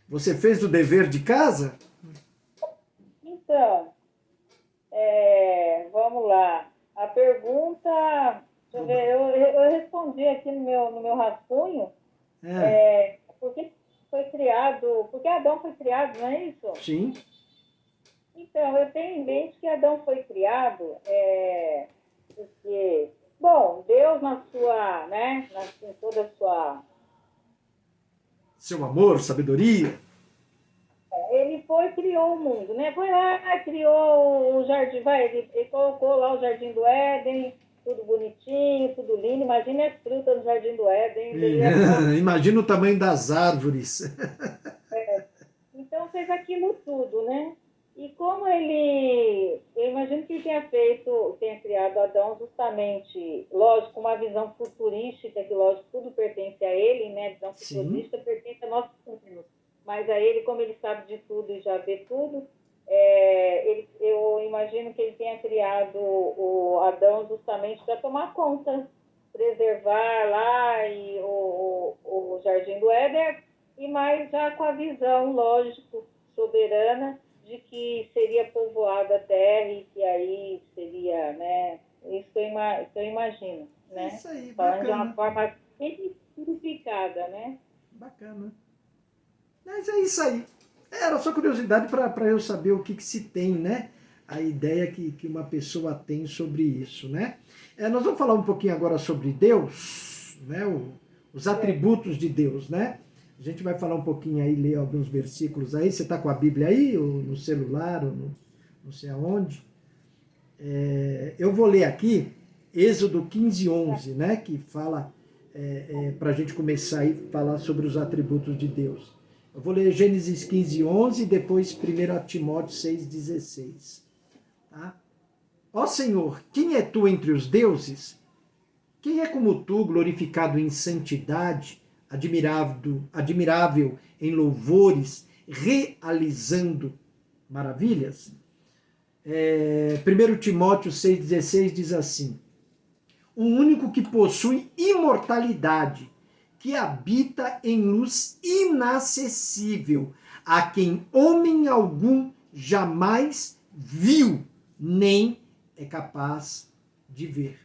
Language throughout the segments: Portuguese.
Você fez o dever de casa? Então, vamos lá. A pergunta, deixa eu ver, eu respondi aqui no meu rascunho, É, por que foi criado, porque Adão foi criado, não é isso? sim, Então, eu tenho em mente que Adão foi criado porque, bom, Deus na sua, né, em toda a sua. seu amor, sabedoria. Ele foi criou o mundo, né? Foi lá, criou o jardim, ele colocou lá o jardim do Éden, tudo bonitinho, tudo lindo. Imagina as frutas no jardim do Éden, ele ia ficar. Imagina o tamanho das árvores. Então fez aquilo tudo, né? E como ele, eu imagino que ele tenha criado Adão justamente, lógico, com uma visão futurística, que lógico, tudo pertence a ele, né? A visão Sim, futurística pertence a nós humanos. Mas a ele, como ele sabe de tudo e já vê tudo, eu imagino que ele tenha criado o Adão justamente para tomar conta, preservar lá o Jardim do Éden, e mais já com a visão, lógico, soberana de que seria povoada a terra e que aí seria, né? Isso que eu imagino, é né? isso aí, Falando de uma bacana, forma simplificada, né? bacana. Mas é isso aí. Era só curiosidade para eu saber o que se tem, né? A ideia que uma pessoa tem sobre isso, né? Nós vamos falar um pouquinho agora sobre Deus, né? Os É, atributos de Deus, né? A gente vai falar um pouquinho aí, ler alguns versículos aí. Você está com a Bíblia aí, ou no celular, ou no, não sei aonde. Eu vou ler aqui Êxodo 15:11, né? Que fala para a gente começar a falar sobre os atributos de Deus. Eu vou ler Gênesis 15:11 e depois 1 Timóteo 6:16. Tá? Ó Senhor, quem é tu entre os deuses? Quem é como tu, glorificado em santidade, admirável em louvores, realizando maravilhas? 1 Timóteo 6,16 diz assim: o único que possui imortalidade, que habita em luz inacessível, a quem homem algum jamais viu, nem é capaz de ver.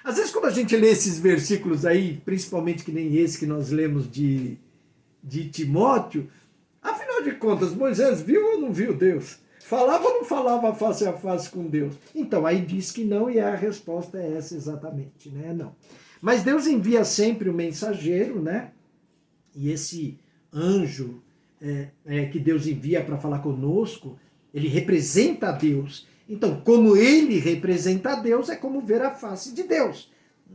Às vezes, quando a gente lê esses versículos aí, principalmente que nem esse que nós lemos de Timóteo, afinal de contas, Moisés viu ou não viu Deus? Falava ou não falava face a face com Deus? Então, aí diz que não, e a resposta é essa exatamente, né? Não. Mas Deus envia sempre o mensageiro, né? E esse anjo que Deus envia para falar conosco, ele representa a Deus. Então, como ele representa a Deus, é como ver a face de Deus.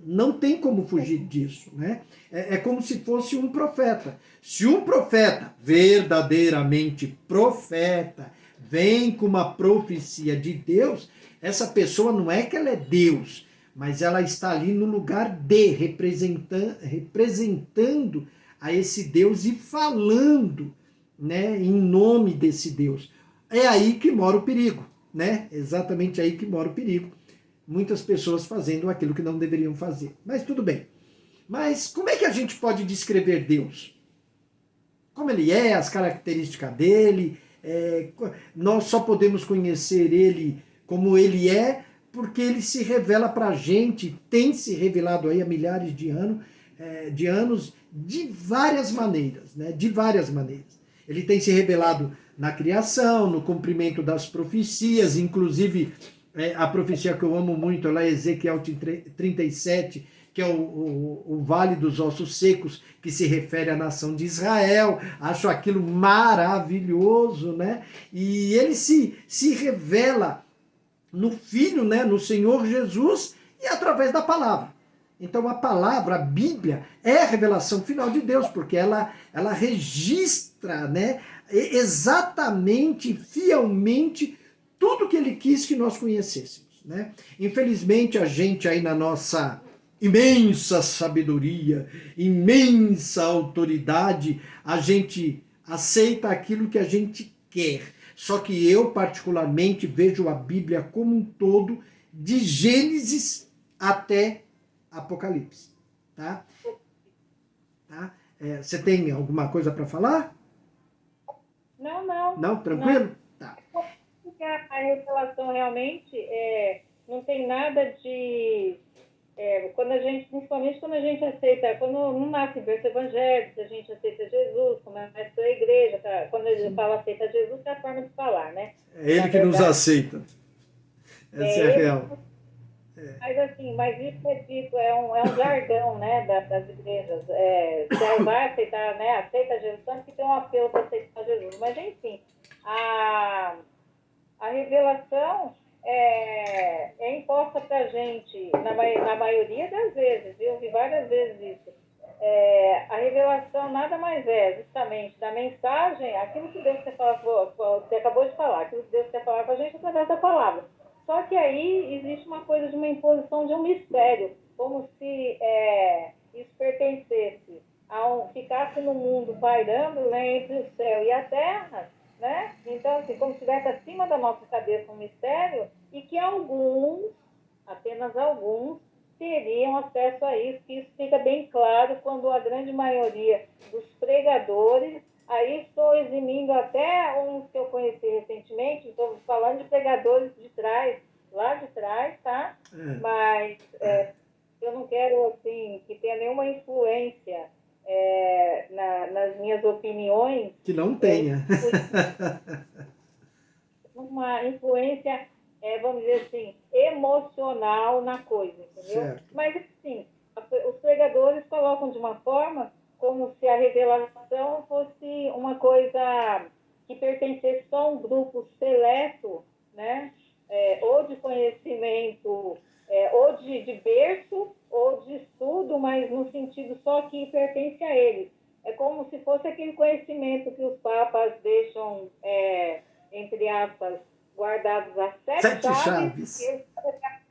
Não tem como fugir disso, né? É como se fosse um profeta. Se um profeta, verdadeiramente profeta, vem com uma profecia de Deus, essa pessoa não é que ela é Deus, mas ela está ali no lugar de, representando a esse Deus e falando, né, em nome desse Deus. É aí que mora o perigo, né? Exatamente aí que mora o perigo. Muitas pessoas fazendo aquilo que não deveriam fazer. Mas tudo bem. Mas como é que a gente pode descrever Deus? Como ele é, as características dele. Nós só podemos conhecer ele como ele é porque ele se revela para a gente, tem se revelado aí há milhares de anos de várias maneiras, né? De várias maneiras. Ele tem se revelado na criação, no cumprimento das profecias, inclusive a profecia que eu amo muito, lá é Ezequiel 37, que é o Vale dos Ossos Secos, que se refere à nação de Israel. Acho aquilo maravilhoso, né? E ele se revela no Filho, né? No Senhor Jesus e através da palavra. Então a palavra, a Bíblia, é a revelação final de Deus, porque ela registra, né, exatamente, fielmente, tudo que ele quis que nós conhecêssemos. Né? Infelizmente, a gente aí na nossa imensa sabedoria, imensa autoridade, a gente aceita aquilo que a gente quer. Só que eu, particularmente, vejo a Bíblia como um todo, de Gênesis até Apocalipse. Tá? Tá? Você tem alguma coisa para falar? Não, tranquilo? Não. Tá. Porque a revelação realmente não tem nada de. Quando a gente, principalmente quando a gente aceita, quando não nasce berço evangélico, a gente aceita Jesus, começa a igreja, tá? Quando a gente fala aceita Jesus, é a forma de falar, né? É Na ele que nos verdade, aceita. Essa é a ele. real. Mas assim, mas isso é dito, é um jargão, né, das igrejas. Você vai aceitar, né, aceita Jesus, tanto que tem um apelo para aceitar Jesus. Mas enfim, a, a revelação é imposta para a gente, na maioria das vezes, eu vi várias vezes isso. A revelação nada mais é justamente da mensagem, aquilo que Deus quer falar, você acabou de falar, aquilo que Deus quer falar com a gente através da palavra. Só que aí existe uma coisa de uma imposição de um mistério, como se isso pertencesse ficasse no mundo pairando, né, entre o céu e a terra, né? Então, assim, como se estivesse acima da nossa cabeça um mistério e que alguns, apenas alguns, teriam acesso a isso, que isso fica bem claro quando a grande maioria dos pregadores, aí estou eximindo até uns que eu conheci recentemente, estou falando de pregadores de trás, lá de trás, tá? Mas eu não quero, assim, que tenha nenhuma influência nas minhas opiniões. Que não tenha. Uma influência, vamos dizer assim, emocional na coisa, entendeu? Certo. Mas, assim, os pregadores colocam de uma forma como se a revelação fosse uma coisa que pertencesse só a um grupo seleto, né? Ou de conhecimento, ou de berço, ou de estudo, mas no sentido só que pertence a eles. É como se fosse aquele conhecimento que os papas deixam, entre aspas, guardados as sete chaves. E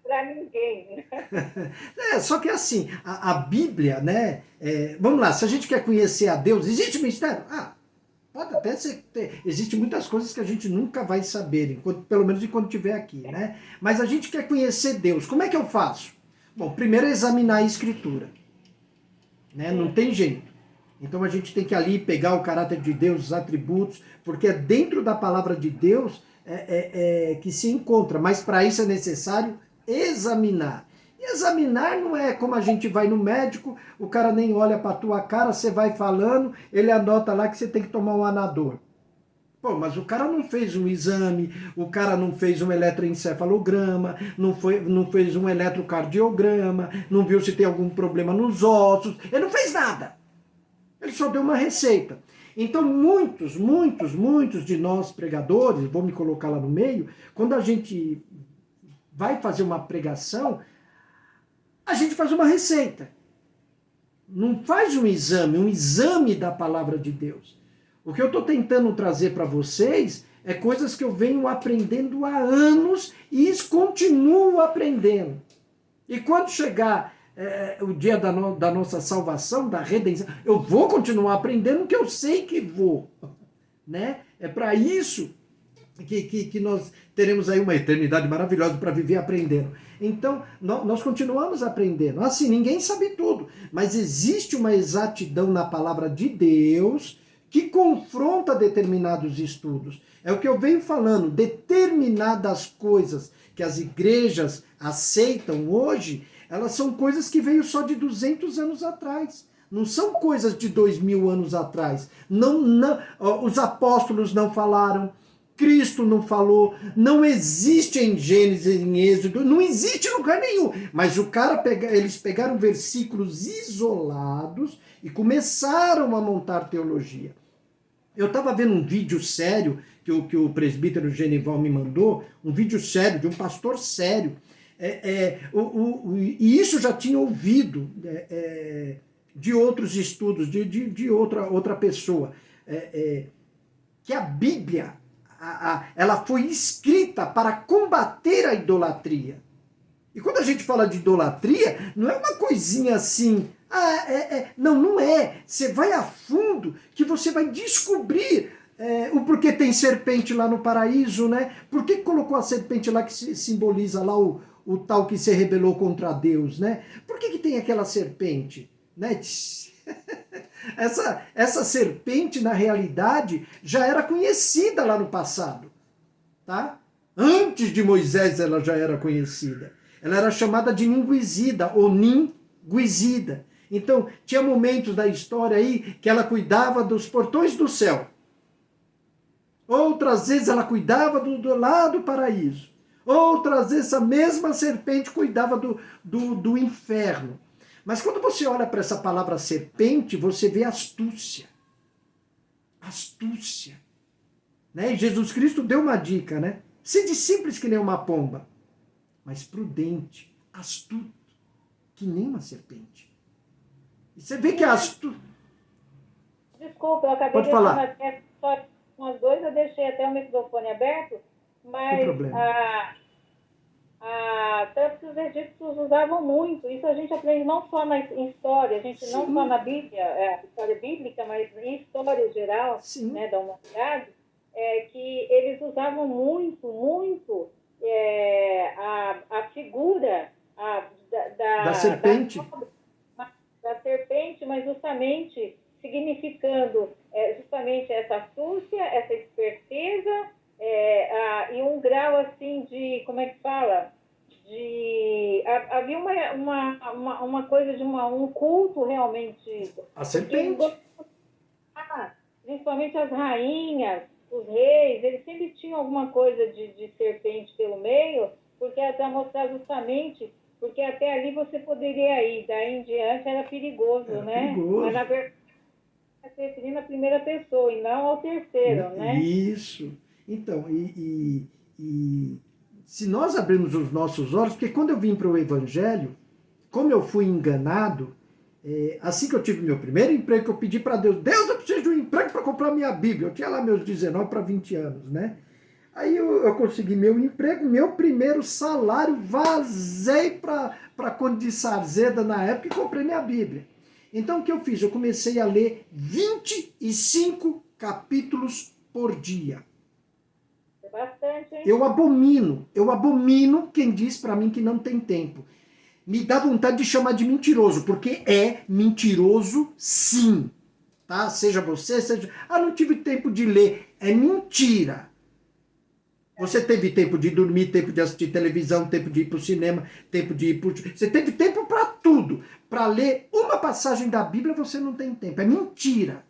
para ninguém. Só que assim, a Bíblia, né? Vamos lá, se a gente quer conhecer a Deus, existe mistério? Pode até ser. Existem muitas coisas que a gente nunca vai saber, pelo menos enquanto estiver aqui, né? Mas a gente quer conhecer Deus. Como é que eu faço? Bom, primeiro é examinar a Escritura. Né? Não tem jeito. Então a gente tem que ali pegar o caráter de Deus, os atributos, porque é dentro da palavra de Deus que se encontra. Mas para isso é necessário examinar. E examinar não é como a gente vai no médico, o cara nem olha para a tua cara, você vai falando, ele anota lá que você tem que tomar um anador. Pô, mas o cara não fez um exame, o cara não fez um eletroencefalograma, não fez um eletrocardiograma, não viu se tem algum problema nos ossos, ele não fez nada. Ele só deu uma receita. Então, muitos de nós pregadores, vou me colocar lá no meio, quando a gente vai fazer uma pregação, a gente faz uma receita. Não faz um exame da palavra de Deus. O que eu estou tentando trazer para vocês é coisas que eu venho aprendendo há anos e continuo aprendendo. E quando chegar o dia da nossa salvação, da redenção, eu vou continuar aprendendo o que eu sei que vou. Né? É para isso que nós teremos aí uma eternidade maravilhosa para viver aprendendo. Então, nós continuamos aprendendo. Assim, ninguém sabe tudo, mas existe uma exatidão na palavra de Deus que confronta determinados estudos. É o que eu venho falando, determinadas coisas que as igrejas aceitam hoje, elas são coisas que veio só de 200 anos atrás. Não são coisas de 2000 anos atrás. Os apóstolos não falaram, Cristo não falou, não existe em Gênesis, em Êxodo, não existe em lugar nenhum. Mas eles pegaram versículos isolados e começaram a montar teologia. Eu estava vendo um vídeo sério que o presbítero Genival me mandou, um vídeo sério, de um pastor sério. E isso já tinha ouvido de outros estudos, de outra pessoa. Que a Bíblia, ela foi escrita para combater a idolatria. E quando a gente fala de idolatria, não é uma coisinha assim. Não é. Você vai a fundo que você vai descobrir o porquê tem serpente lá no paraíso, né? Por que colocou a serpente lá que simboliza lá o tal que se rebelou contra Deus, né? Por que tem aquela serpente? Né? Essa serpente, na realidade, já era conhecida lá no passado. Tá? Antes de Moisés ela já era conhecida. Ela era chamada de ninguizida ou ninguizida. Então, tinha momentos da história aí que ela cuidava dos portões do céu. Outras vezes ela cuidava do lado do paraíso. Outras vezes a mesma serpente cuidava do inferno. Mas quando você olha para essa palavra serpente, você vê astúcia. Astúcia. Né? E Jesus Cristo deu uma dica, né? Sede simples que nem uma pomba, mas prudente, astuto, que nem uma serpente. E você vê que a astúcia... Desculpa, eu acabei Pode deixando falar. até só umas dois, eu deixei até o microfone aberto, Tem mas problema. tanto que os egípcios usavam muito. Isso a gente aprende não só em história, a gente Sim. não só na Bíblia, história bíblica, mas em história geral, Sim. né, da humanidade, que eles usavam muito a figura Da serpente. da serpente, mas justamente significando justamente essa astúcia, essa esperteza, e um grau assim de, como é que fala? Havia uma coisa de um culto realmente. A serpente. Principalmente as rainhas, os reis, eles sempre tinham alguma coisa de serpente pelo meio, porque para mostrar justamente, porque até ali você poderia ir, daí em diante era perigoso, né? Perigoso. Mas na verdade se referindo à primeira pessoa e não ao terceiro, né? Isso. Então, se nós abrirmos os nossos olhos, porque quando eu vim para o Evangelho, como eu fui enganado, assim que eu tive meu primeiro emprego, que eu pedi para Deus, Deus, eu preciso de um emprego para comprar minha Bíblia. Eu tinha lá meus 19 para 20 anos, né? Aí eu consegui meu emprego, meu primeiro salário, vazei para Conde de Sarzeda na época e comprei minha Bíblia. Então o que eu fiz? Eu comecei a ler 25 capítulos por dia. É bastante, hein? Eu abomino quem diz para mim que não tem tempo. Me dá vontade de chamar de mentiroso, porque é mentiroso sim. Tá? Seja você, seja... não tive tempo de ler. É mentira. Você teve tempo de dormir, tempo de assistir televisão, tempo de ir para o cinema, tempo de ir para... Você teve tempo para tudo. Para ler uma passagem da Bíblia, você não tem tempo. É mentira.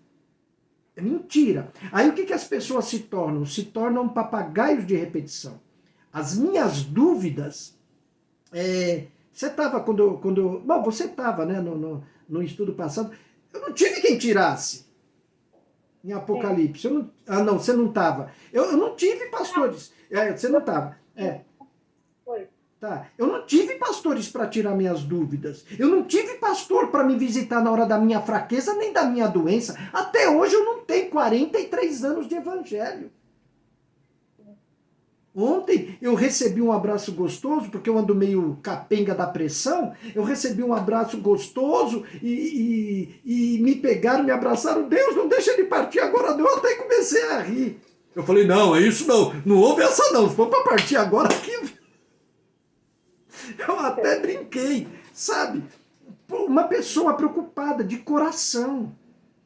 É mentira. Aí o que as pessoas se tornam? Se tornam papagaios de repetição. As minhas dúvidas... Você estava quando... Bom, você estava, né, no estudo passado. Eu não tive quem tirasse. Em Apocalipse. Não, você não estava. Eu não tive pastores. Você não estava. Foi. Tá. Eu não tive pastores para tirar minhas dúvidas. Eu não tive pastor para me visitar na hora da minha fraqueza nem da minha doença. Até hoje eu não tenho 43 anos de evangelho. Ontem eu recebi um abraço gostoso, porque eu ando meio capenga da pressão. Eu recebi um abraço gostoso e me pegaram, me abraçaram. Deus, não deixa ele partir agora não. Eu até comecei a rir. Eu falei, não, é isso não. Não houve essa não. Se for para partir agora aqui... Eu até brinquei, sabe? Uma pessoa preocupada, de coração,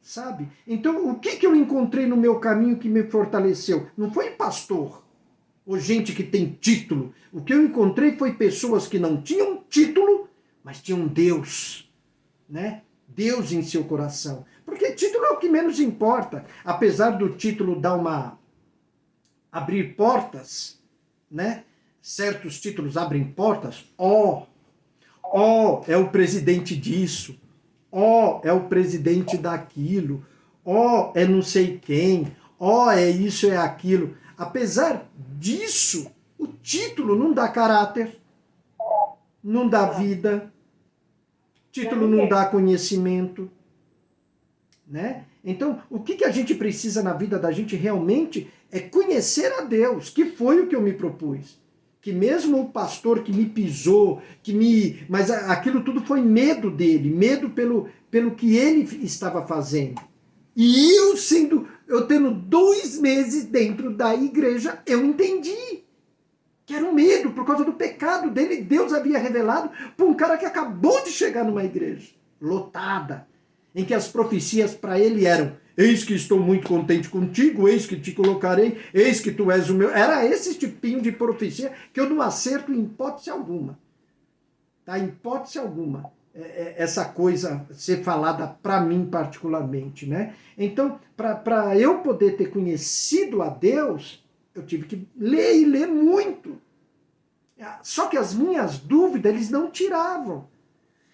sabe? Então, o que eu encontrei no meu caminho que me fortaleceu? Não foi pastor ou gente que tem título. O que eu encontrei foi pessoas que não tinham título, mas tinham Deus, né? Deus em seu coração. Porque título é o que menos importa. Apesar do título dar abrir portas, né? Certos títulos abrem portas. É o presidente disso. É o presidente daquilo. É não sei quem. É isso, é aquilo. Apesar disso, o título não dá caráter, não dá vida, título não dá conhecimento, né? Então, o que a gente precisa na vida da gente realmente é conhecer a Deus, que foi o que eu me propus. Que mesmo o pastor que me pisou, mas aquilo tudo foi medo dele, medo pelo que ele estava fazendo. E eu tendo 2 meses dentro da igreja, eu entendi que era um medo por causa do pecado dele. Deus havia revelado para um cara que acabou de chegar numa igreja lotada. em que as profecias para ele eram: eis que estou muito contente contigo, eis que te colocarei, eis que tu és o meu. Era esse tipinho de profecia que eu não acerto em hipótese alguma. Tá? Em hipótese alguma. Essa coisa ser falada para mim particularmente, né? Então, para eu poder ter conhecido a Deus, eu tive que ler e ler muito. Só que as minhas dúvidas eles não tiravam.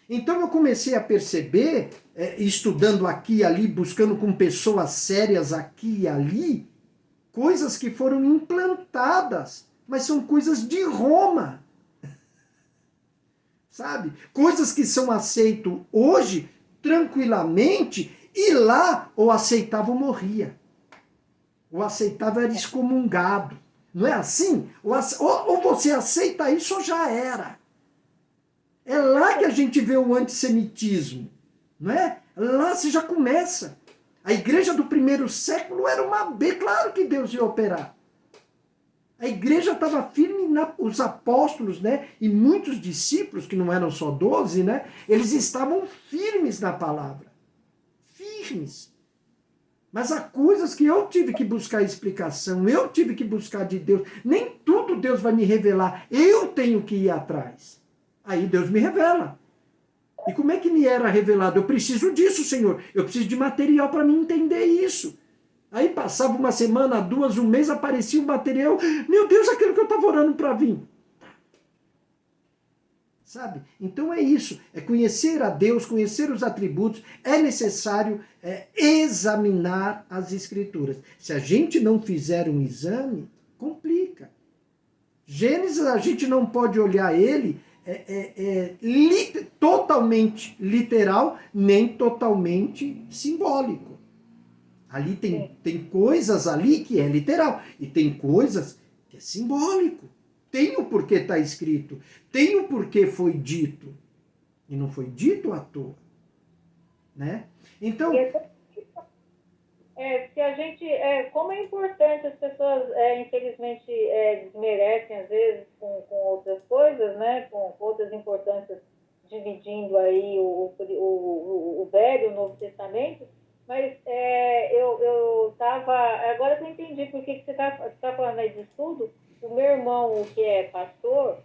Então eu comecei a perceber, estudando aqui e ali, buscando com pessoas sérias aqui e ali, coisas que foram implantadas, mas são coisas de Roma. Sabe? Coisas que são aceitas hoje tranquilamente, e lá ou aceitava ou morria. Ou aceitava era excomungado. Não é assim? Ou você aceita isso ou já era. É lá que a gente vê o antissemitismo. Não é? Lá você já começa. A igreja do primeiro século era uma B, claro que Deus ia operar. A igreja estava firme, os apóstolos, né, e muitos discípulos, que não eram só 12, né, eles estavam firmes na palavra. Firmes. Mas há coisas que eu tive que buscar explicação, eu tive que buscar de Deus. Nem tudo Deus vai me revelar, eu tenho que ir atrás. Aí Deus me revela. E como é que me era revelado? Eu preciso disso, Senhor. Eu preciso de material para me entender isso. Aí passava uma semana, 2, um mês, aparecia um material. Meu Deus, aquilo que eu estava orando para vir. Sabe? Então é isso. É conhecer a Deus, conhecer os atributos. É necessário examinar as Escrituras. Se a gente não fizer um exame, complica. Gênesis, a gente não pode olhar ele totalmente literal, nem totalmente simbólico. Ali tem coisas ali que é literal, e tem coisas que é simbólico. Tem o porquê está escrito, tem o porquê foi dito, e não foi dito à toa. Né? Então... se a gente, como é importante, as pessoas, infelizmente, desmerecem, às vezes, com outras coisas, né? Com outras importâncias, dividindo aí o Velho e o Novo Testamento. Mas eu estava... Agora eu entendi por que você tá falando aí de estudo. O meu irmão, que é pastor,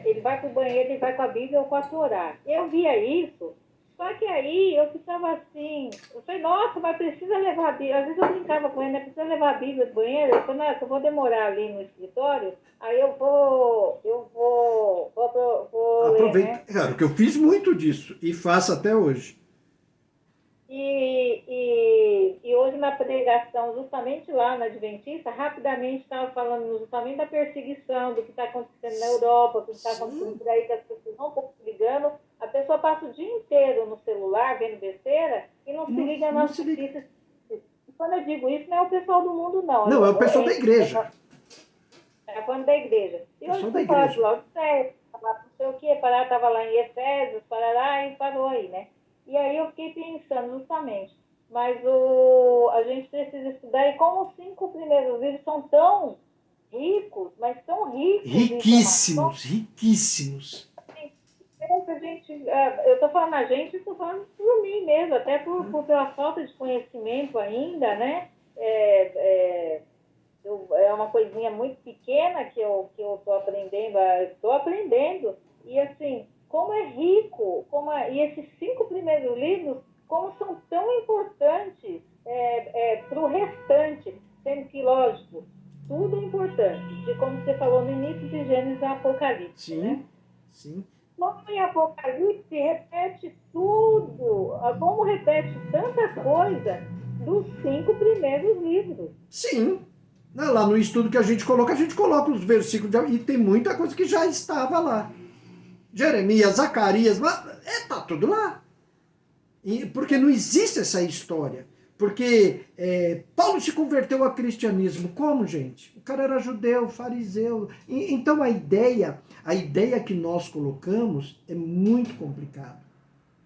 ele vai para o banheiro, ele vai com a Bíblia ou com a Torá. Eu via isso, só que aí eu ficava assim... Eu falei, nossa, mas precisa levar a Bíblia. Às vezes eu brincava com ele, né? Precisa levar a Bíblia do banheiro. Eu falei, nossa, eu vou demorar ali no escritório, aí eu vou aproveita. ler, né? Claro que eu fiz muito disso, e faço até hoje. E hoje na pregação, justamente lá na Adventista, rapidamente estava falando justamente da perseguição, do que está acontecendo na Europa, do que está acontecendo por aí, que as pessoas não estão se ligando. A pessoa passa o dia inteiro no celular, vendo besteira, e não se liga nas notícias. E quando eu digo isso, não é o pessoal do mundo, não. Não, é o pessoal da igreja. É falando da igreja. E hoje você fala de Laodiceia, não sei o quê, estava lá em Efésios, parará, e parou aí, né? E aí eu fiquei pensando justamente, mas a gente precisa estudar, e como os 5 primeiros livros são tão ricos, mas tão ricos. Riquíssimos, riquíssimos. Eu estou falando a gente, estou falando por mim mesmo, até pela falta de conhecimento ainda, né? É uma coisinha muito pequena que eu estou aprendendo, e assim... Como é rico, e esses 5 primeiros livros, como são tão importantes para o restante, sendo que, lógico, tudo é importante, como você falou no início de Gênesis e Apocalipse. Sim, né? sim. Como em Apocalipse repete tudo, como repete tanta coisa dos 5 primeiros livros. Sim. Lá no estudo que a gente coloca os versículos, e tem muita coisa que já estava lá. Jeremias, Zacarias, tá tudo lá. Porque não existe essa história. Porque Paulo se converteu ao cristianismo. Como, gente? O cara era judeu, fariseu. Então a ideia que nós colocamos é muito complicada.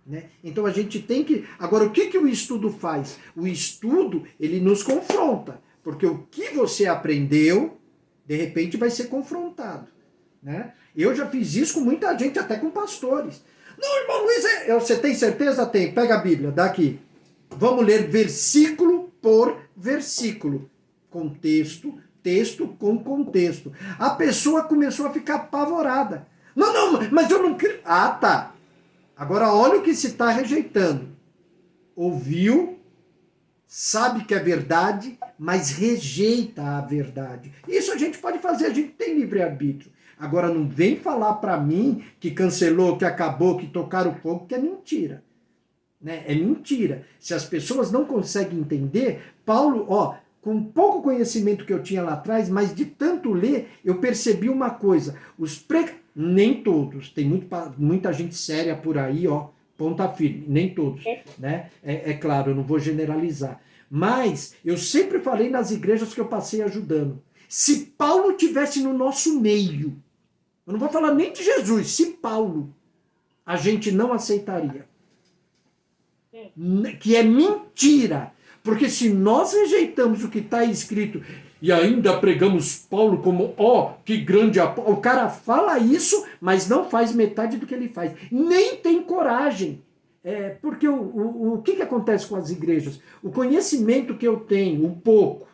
Né? Então a gente tem que... Agora, o que o estudo faz? O estudo, ele nos confronta. Porque o que você aprendeu, de repente vai ser confrontado. Né? Eu já fiz isso com muita gente, até com pastores. Não, irmão Luiz, você tem certeza? Tem. Pega a Bíblia, daqui. Vamos ler versículo por versículo. Contexto, texto com contexto. A pessoa começou a ficar apavorada. Não, não, mas eu não creio. Ah, tá. Agora olha o que se está rejeitando. Ouviu, sabe que é verdade, mas rejeita a verdade. Isso a gente pode fazer, a gente tem livre-arbítrio. Agora não vem falar para mim que cancelou, que acabou, que tocaram o fogo, que é mentira. Né? É mentira. Se as pessoas não conseguem entender, Paulo, com pouco conhecimento que eu tinha lá atrás, mas de tanto ler, eu percebi uma coisa. Nem todos, tem muita gente séria por aí, ponta firme, nem todos. Né? É claro, eu não vou generalizar. Mas eu sempre falei nas igrejas que eu passei ajudando. Se Paulo tivesse no nosso meio, eu não vou falar nem de Jesus, se Paulo, a gente não aceitaria. Que é mentira. Porque se nós rejeitamos o que está escrito e ainda pregamos Paulo como, que grande apóstolo, o cara fala isso, mas não faz metade do que ele faz. Nem tem coragem. Porque o que acontece com as igrejas? O conhecimento que eu tenho, um pouco,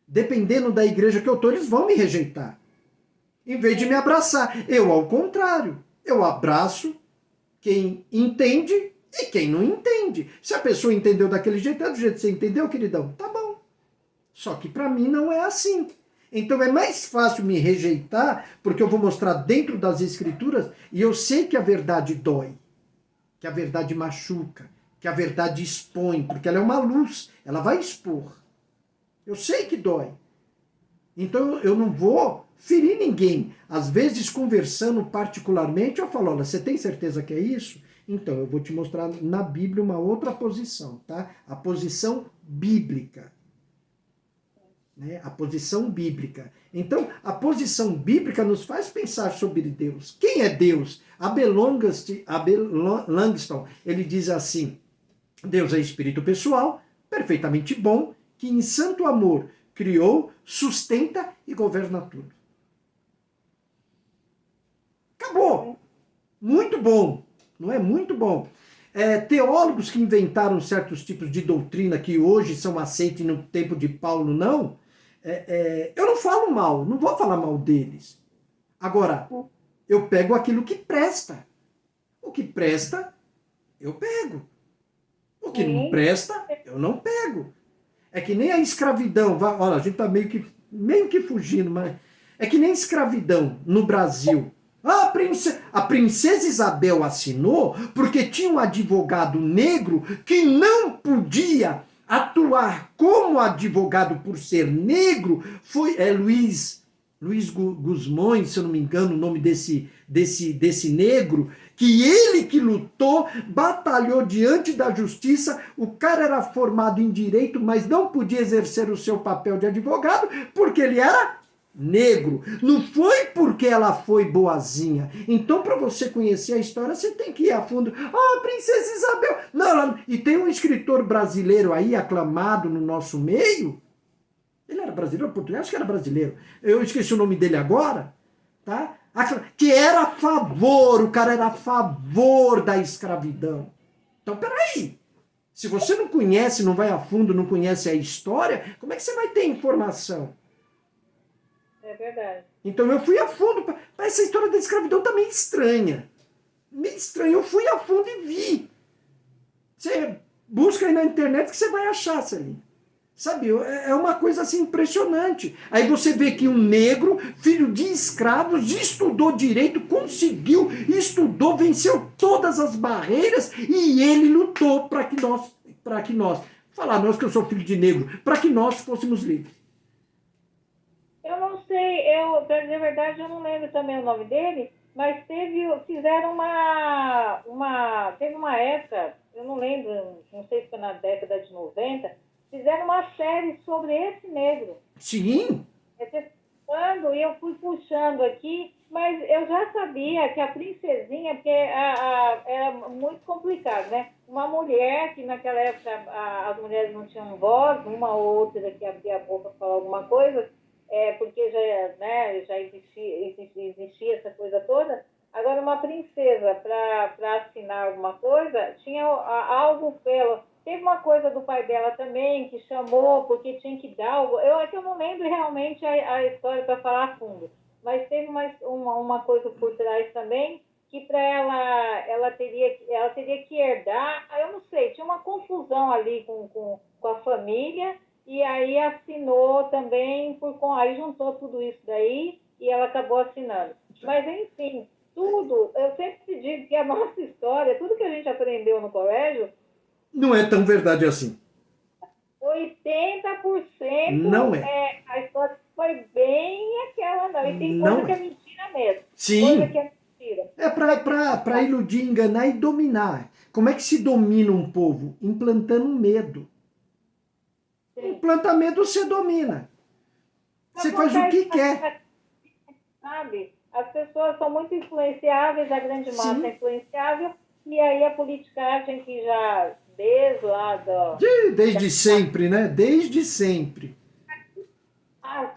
dependendo da igreja que eu estou, eles vão me rejeitar. Em vez de me abraçar. Eu, ao contrário, eu abraço quem entende e quem não entende. Se a pessoa entendeu daquele jeito, é do jeito que você entendeu, queridão, tá bom. Só que para mim não é assim. Então é mais fácil me rejeitar, porque eu vou mostrar dentro das escrituras, e eu sei que a verdade dói, que a verdade machuca, que a verdade expõe, porque ela é uma luz, ela vai expor. Eu sei que dói. Então eu não vou ferir ninguém. Às vezes, conversando particularmente, eu falo, olha, você tem certeza que é isso? Então, eu vou te mostrar na Bíblia uma outra posição, tá? A posição bíblica. Né? A posição bíblica. Então, a posição bíblica nos faz pensar sobre Deus. Quem é Deus? Abel Langston, ele diz assim, Deus é espírito pessoal, perfeitamente bom, que em santo amor criou, sustenta e governa tudo. Acabou. Muito bom. Não é? Muito bom. Teólogos que inventaram certos tipos de doutrina que hoje são aceitos e no tempo de Paulo não, eu não falo mal, não vou falar mal deles. Agora, eu pego aquilo que presta. O que presta, eu pego. O que não presta, eu não pego. É que nem a escravidão. Olha, a gente está meio que fugindo, mas é que nem a escravidão no Brasil. A princesa Isabel assinou porque tinha um advogado negro que não podia atuar como advogado por ser negro. Foi Luiz Guzmões, se eu não me engano, o nome desse negro, que ele que lutou, batalhou diante da justiça. O cara era formado em direito, mas não podia exercer o seu papel de advogado porque ele era negro. Não foi porque ela foi boazinha. Então, para você conhecer a história, você tem que ir a fundo. Princesa Isabel. Não, e tem um escritor brasileiro aí, aclamado no nosso meio. Ele era brasileiro ou português? Acho que era brasileiro. Eu esqueci o nome dele agora. Tá? Que era a favor, o cara era a favor da escravidão. Então, peraí. Se você não conhece, não vai a fundo, não conhece a história, como é que você vai ter informação? É verdade. Então eu fui a fundo. Essa história da escravidão tá meio estranha. Meio estranha. Eu fui a fundo e vi. Você busca aí na internet que você vai achar, Celine. Sabe, é uma coisa assim impressionante. Aí você vê que um negro, filho de escravos, estudou direito, conseguiu, estudou, venceu todas as barreiras e ele lutou para que nós, falar nós que eu sou filho de negro, para que nós fôssemos livres. Eu não sei, para dizer a verdade, eu não lembro também o nome dele, mas fizeram teve uma época, eu não lembro, não sei se foi na década de 90, fizeram uma série sobre esse negro. Sim. E eu fui puxando aqui, mas eu já sabia que a princesinha, porque era muito complicado, né? Uma mulher, que naquela época as mulheres não tinham voz, uma ou outra que abria a boca para falar alguma coisa, porque já existia essa coisa toda, Agora, uma princesa, para assinar alguma coisa, tinha algo pelo. Teve uma coisa do pai dela também, que chamou, porque tinha que dar algo. É que eu não lembro realmente a história para falar a fundo, mas teve uma coisa por trás também, que para ela teria que herdar, eu não sei, tinha uma confusão ali com a família, e aí assinou também, aí juntou tudo isso daí, e ela acabou assinando. Mas, enfim, tudo, eu sempre digo que a nossa história, tudo que a gente aprendeu no colégio, Não é tão verdade assim. 80% Não é. a história foi bem aquela, não. E tem coisa Não que é é. mentira mesmo. Coisa Sim. que é mentira. É para iludir, enganar e dominar. Como é que se domina um povo? Implantando medo. Sim. Implanta medo, você domina. Você faz o Acontece, que quer. sabe? As pessoas são muito influenciáveis, a grande massa é Sim. influenciável, e aí a politicagem que já desde lá Desde sempre, né? Desde sempre. as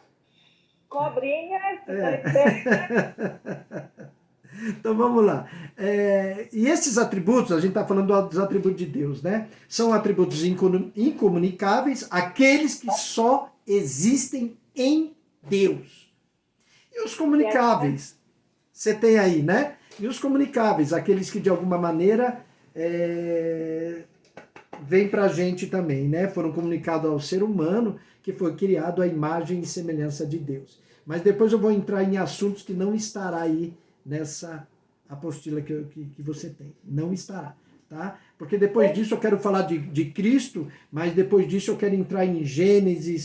cobrinhas que estão É. esperando. Então vamos lá. E esses atributos, a gente está falando dos atributos de Deus, né? São atributos incomunicáveis, aqueles que só existem em Deus. E os comunicáveis, você tem aí, né? E os comunicáveis, aqueles que de alguma maneira vêm para a gente também, né? Foram comunicados ao ser humano, que foi criado à imagem e semelhança de Deus. Mas depois eu vou entrar em assuntos que não estará aí nessa apostila que você tem. Não estará, tá? Porque depois disso eu quero falar de Cristo, mas depois disso eu quero entrar em Gênesis,